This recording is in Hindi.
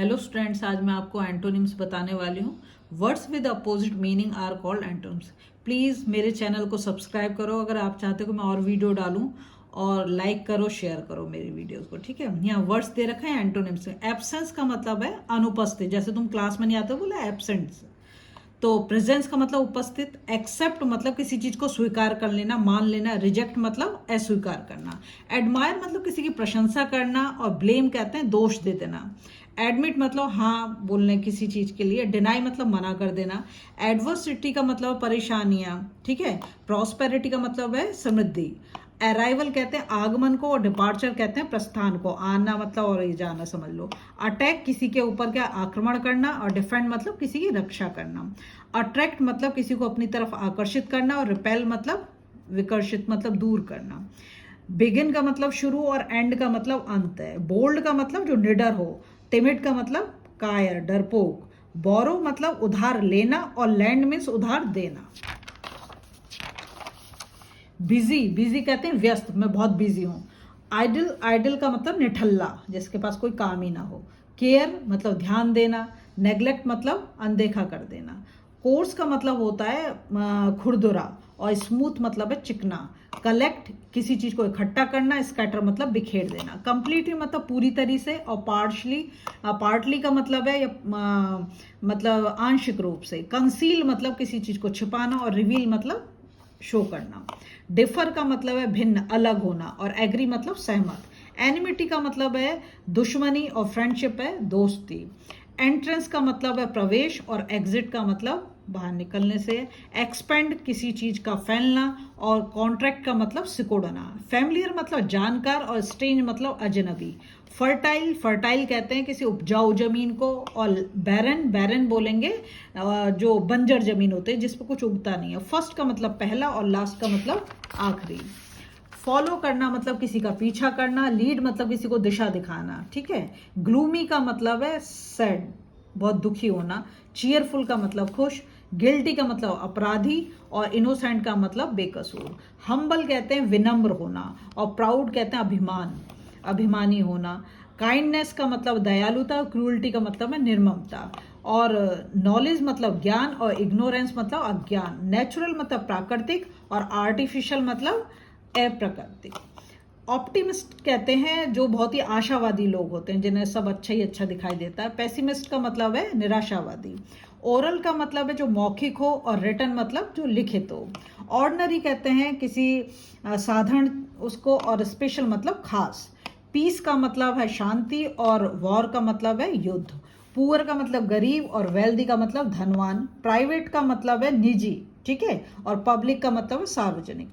हेलो स्टूडेंट्स, आज मैं आपको एंटोनिम्स बताने वाली हूँ। Words with opposite meaning are called antonyms. Please मेरे चैनल को सब्सक्राइब करो अगर आप चाहते हो कि मैं और वीडियो डालूं, और लाइक करो, शेयर करो मेरी वीडियोस को। ठीक है, यहाँ वर्ड्स दे रखे हैं एंटोनिम्स। एब्सेंस का मतलब है अनुपस्थित, जैसे तुम क्लास में नहीं आते हो बोला एब्सेंट। तो प्रेजेंस का मतलब उपस्थित। एक्सेप्ट मतलब किसी चीज को स्वीकार कर लेना, मान लेना। रिजेक्ट मतलब अस्वीकार करना। एडमायर मतलब किसी की प्रशंसा करना, और ब्लेम कहते हैं दोष दे देना। एडमिट मतलब हाँ बोलने किसी चीज के लिए। डिनाई मतलब मना कर देना। एडवर्सिटी का मतलब परेशानियां। ठीक है। प्रॉस्पेरिटी का मतलब है समृद्धि। अराइवल कहते हैं आगमन को, और डिपार्चर कहते हैं प्रस्थान को। आना मतलब और ये जाना समझ लो। अटैक किसी के ऊपर क्या आक्रमण करना, और डिफेंड मतलब किसी की रक्षा करना। अट्रैक्ट मतलब किसी को अपनी तरफ आकर्षित करना, और रिपेल मतलब विकर्षित मतलब दूर करना। बिगिन का मतलब शुरू, और एंड का मतलब अंत है। बोल्ड का मतलब जो निडर हो। टिमिड का मतलब कायर, डरपोक। बोरो मतलब उधार लेना, और लैंड मीन्स उधार देना। बिजी, बिजी कहते हैं व्यस्त, मैं बहुत बिजी हूँ। आइडल, आइडल का मतलब निठल्ला, जिसके पास कोई काम ही ना हो। केयर मतलब ध्यान देना। नेग्लेक्ट मतलब अनदेखा कर देना। कोर्स का मतलब होता है खुरदुरा, और स्मूथ मतलब है चिकना। कलेक्ट किसी चीज को इकट्ठा करना। स्कैटर मतलब बिखेर देना। कंप्लीटली मतलब पूरी तरह से, और पार्शली, पार्टली का मतलब है या मतलब आंशिक रूप से। कंसील मतलब किसी चीज को छिपाना, और रिवील मतलब शो करना। डिफर का मतलब है भिन्न, अलग होना, और एग्री मतलब सहमत। एनिमिटी का मतलब है दुश्मनी, और फ्रेंडशिप है दोस्ती। एंट्रेंस का मतलब है प्रवेश, और एग्जिट का मतलब बाहर निकलने से। एक्सपेंड किसी चीज का फैलना, और कॉन्ट्रैक्ट का मतलब सिकोड़ना। फैमिलियर मतलब जानकार, और स्ट्रेंज मतलब अजनबी। फर्टाइल, फर्टाइल कहते हैं किसी उपजाऊ जमीन को। और बैरन, बैरन बोलेंगे जो बंजर जमीन होते हैं जिस पर कुछ उगता नहीं है। फर्स्ट का मतलब पहला, और लास्ट का मतलब आखिरी। फॉलो करना मतलब किसी का पीछा करना। लीड मतलब किसी को दिशा दिखाना। ठीक है। ग्लूमी का मतलब है सैड, बहुत दुखी होना। चीयरफुल का मतलब खुश। गिल्टी का मतलब अपराधी, और इनोसेंट का मतलब बेकसूर। हम्बल कहते हैं विनम्र होना, और प्राउड कहते हैं अभिमान, अभिमानी होना। काइंडनेस का मतलब दयालुता। क्रूअल्टी का मतलब है निर्ममता। और नॉलेज मतलब ज्ञान, और इग्नोरेंस मतलब अज्ञान। नेचुरल मतलब प्राकृतिक, और आर्टिफिशियल मतलब अप्राकृतिक। ऑप्टिमिस्ट कहते हैं जो बहुत ही आशावादी लोग होते हैं, जिन्हें सब अच्छा ही अच्छा दिखाई देता है। पेसिमिस्ट का मतलब है निराशावादी। ओरल का मतलब है जो मौखिक हो, और रिटन मतलब जो लिखित हो। ऑर्डिनरी कहते हैं किसी साधारण उसको, और स्पेशल मतलब खास। पीस का मतलब है शांति, और वॉर का मतलब है युद्ध। पुअर का मतलब गरीब, और वेल्दी का मतलब धनवान। प्राइवेट का मतलब है निजी। ठीक है। और पब्लिक का मतलब है सार्वजनिक।